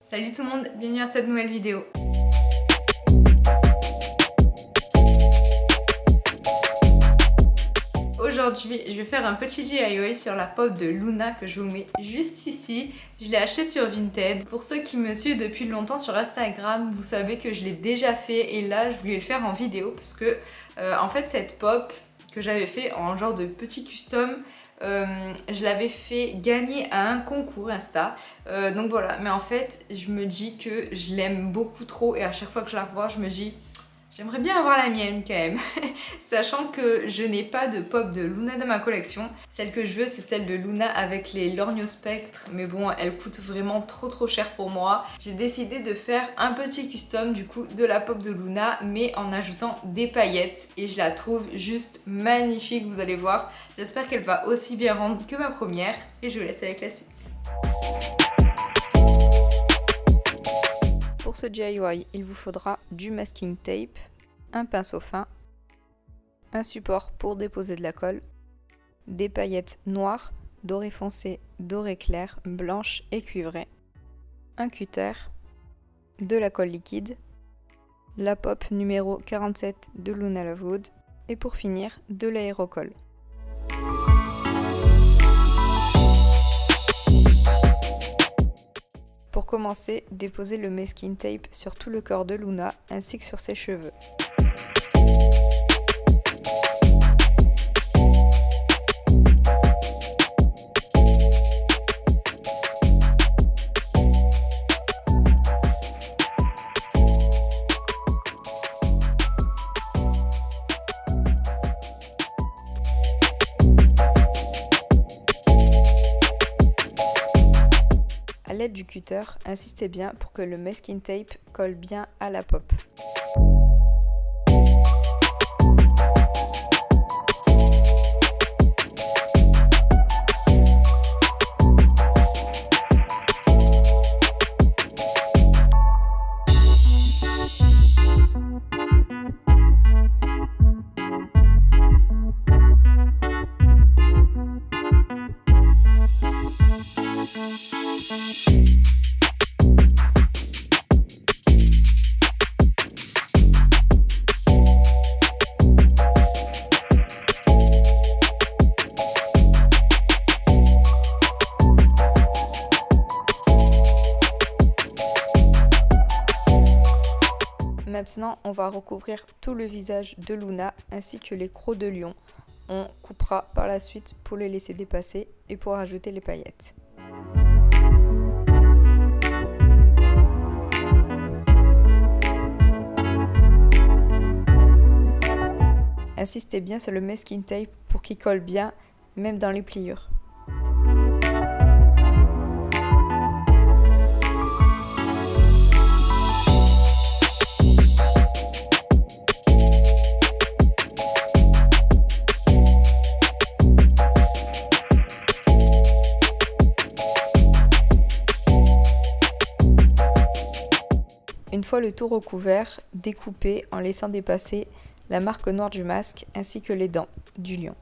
Salut tout le monde, bienvenue à cette nouvelle vidéo. Aujourd'hui, je vais faire un petit DIY sur la pop de Luna que je vous mets juste ici. Je l'ai acheté sur Vinted. Pour ceux qui me suivent depuis longtemps sur Instagram, vous savez que je l'ai déjà fait et là je voulais le faire en vidéo parce que en fait cette pop que j'avais fait en genre de petit custom, je l'avais fait gagner à un concours Insta, donc voilà. Mais en fait je me dis que je l'aime beaucoup trop et à chaque fois que je la revois je me dis j'aimerais bien avoir la mienne quand même. Sachant que je n'ai pas de pop de Luna dans ma collection. Celle que je veux c'est celle de Luna avec les lorgnos spectres, mais bon elle coûte vraiment trop cher pour moi. J'ai décidé de faire un petit custom du coup de la pop de Luna mais en ajoutant des paillettes et je la trouve juste magnifique, vous allez voir. J'espère qu'elle va aussi bien rendre que ma première et je vous laisse avec la suite. Pour ce DIY, il vous faudra du masking tape, un pinceau fin, un support pour déposer de la colle, des paillettes noires, doré foncé, doré clair, blanche et cuivrée, un cutter, de la colle liquide, la pop numéro 47 de Luna Lovegood et pour finir de l'aérocolle. Pour commencer, déposez le masking tape sur tout le corps de Luna ainsi que sur ses cheveux. A l'aide du cutter, insistez bien pour que le masking tape colle bien à la pop. Maintenant, on va recouvrir tout le visage de Luna ainsi que les crocs de lion. On coupera par la suite pour les laisser dépasser et pour ajouter les paillettes. Insistez bien sur le masking tape pour qu'il colle bien, même dans les pliures. Une fois le tout recouvert, découpez en laissant dépasser la marque noire du masque ainsi que les dents du lion.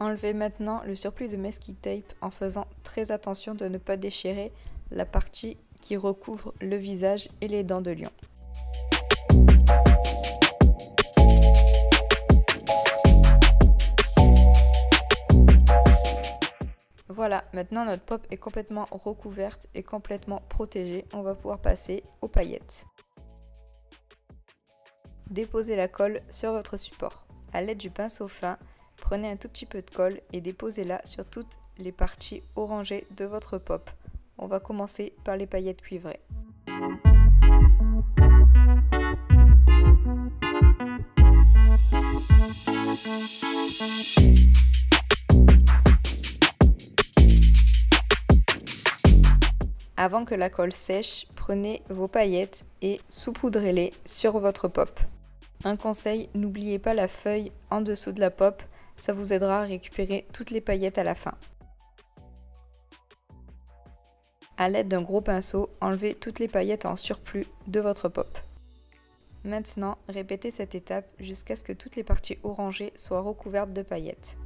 Enlevez maintenant le surplus de masking tape en faisant très attention de ne pas déchirer la partie qui recouvre le visage et les dents de lion. Voilà, maintenant notre pop est complètement recouverte et complètement protégée. On va pouvoir passer aux paillettes. Déposez la colle sur votre support. À l'aide du pinceau fin, prenez un tout petit peu de colle et déposez-la sur toutes les parties orangées de votre pop. On va commencer par les paillettes cuivrées. Avant que la colle sèche, prenez vos paillettes et saupoudrez-les sur votre pop. Un conseil, n'oubliez pas la feuille en dessous de la pop, ça vous aidera à récupérer toutes les paillettes à la fin. À l'aide d'un gros pinceau, enlevez toutes les paillettes en surplus de votre pop. Maintenant, répétez cette étape jusqu'à ce que toutes les parties orangées soient recouvertes de paillettes.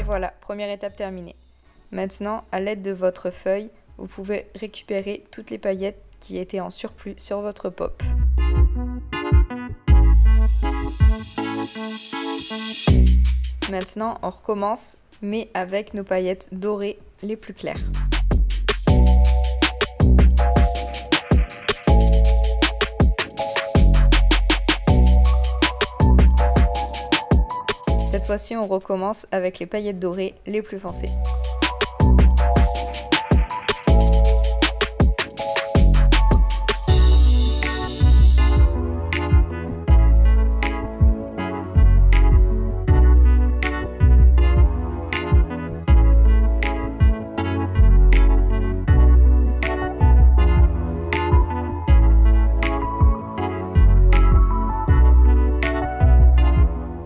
Voilà, première étape terminée. Maintenant, à l'aide de votre feuille, vous pouvez récupérer toutes les paillettes qui étaient en surplus sur votre pop. Maintenant, on recommence, mais avec nos paillettes dorées les plus claires. Cette fois-ci, on recommence avec les paillettes dorées les plus foncées.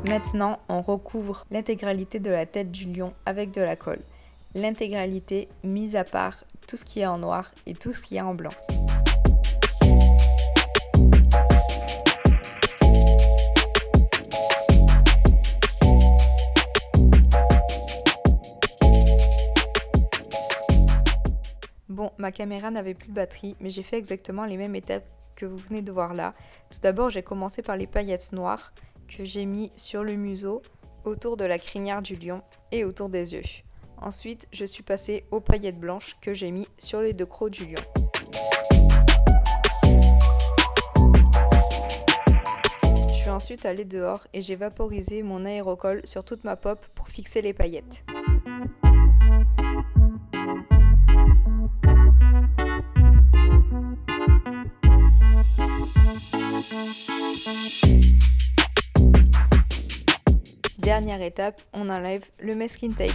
Maintenant, on recouvre l'intégralité de la tête du lion avec de la colle. L'intégralité, mise à part tout ce qui est en noir et tout ce qui est en blanc. Bon, ma caméra n'avait plus de batterie, mais j'ai fait exactement les mêmes étapes que vous venez de voir là. Tout d'abord, j'ai commencé par les paillettes noires que j'ai mis sur le museau, autour de la crinière du lion et autour des yeux. Ensuite, je suis passée aux paillettes blanches que j'ai mis sur les deux crocs du lion. Je suis ensuite allée dehors et j'ai vaporisé mon aérocol sur toute ma pop pour fixer les paillettes. Dernière étape, on enlève le masking tape.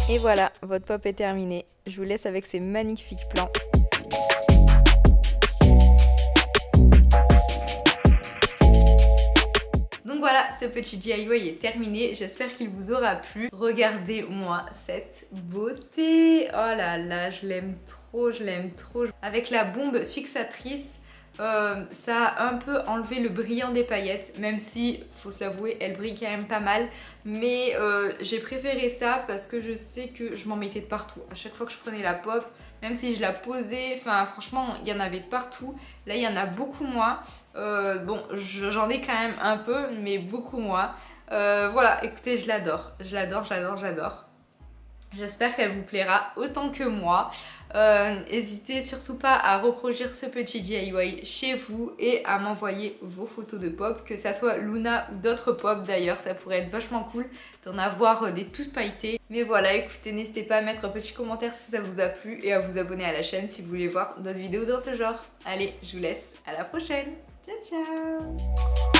Et voilà, votre pop est terminée. Je vous laisse avec ces magnifiques plans. Donc voilà, ce petit DIY est terminé, j'espère qu'il vous aura plu. Regardez-moi cette beauté. Oh là là, je l'aime trop, je l'aime trop. Avec la bombe fixatrice, ça a un peu enlevé le brillant des paillettes, même si, faut se l'avouer, elle brille quand même pas mal. Mais j'ai préféré ça parce que je sais que je m'en mettais de partout. À chaque fois que je prenais la pop, même si je la posais, enfin franchement, il y en avait de partout. Là, il y en a beaucoup moins. Bon, j'en ai quand même un peu, mais beaucoup moins. Voilà, écoutez, je l'adore. Je l'adore, j'adore, j'adore. J'espère qu'elle vous plaira autant que moi. N'hésitez surtout pas à reproduire ce petit DIY chez vous et à m'envoyer vos photos de pop, que ça soit Luna ou d'autres pop d'ailleurs, ça pourrait être vachement cool d'en avoir des toutes pailletées. Mais voilà, écoutez, n'hésitez pas à mettre un petit commentaire si ça vous a plu et à vous abonner à la chaîne si vous voulez voir d'autres vidéos dans ce genre. Allez, je vous laisse, à la prochaine. Ciao ciao.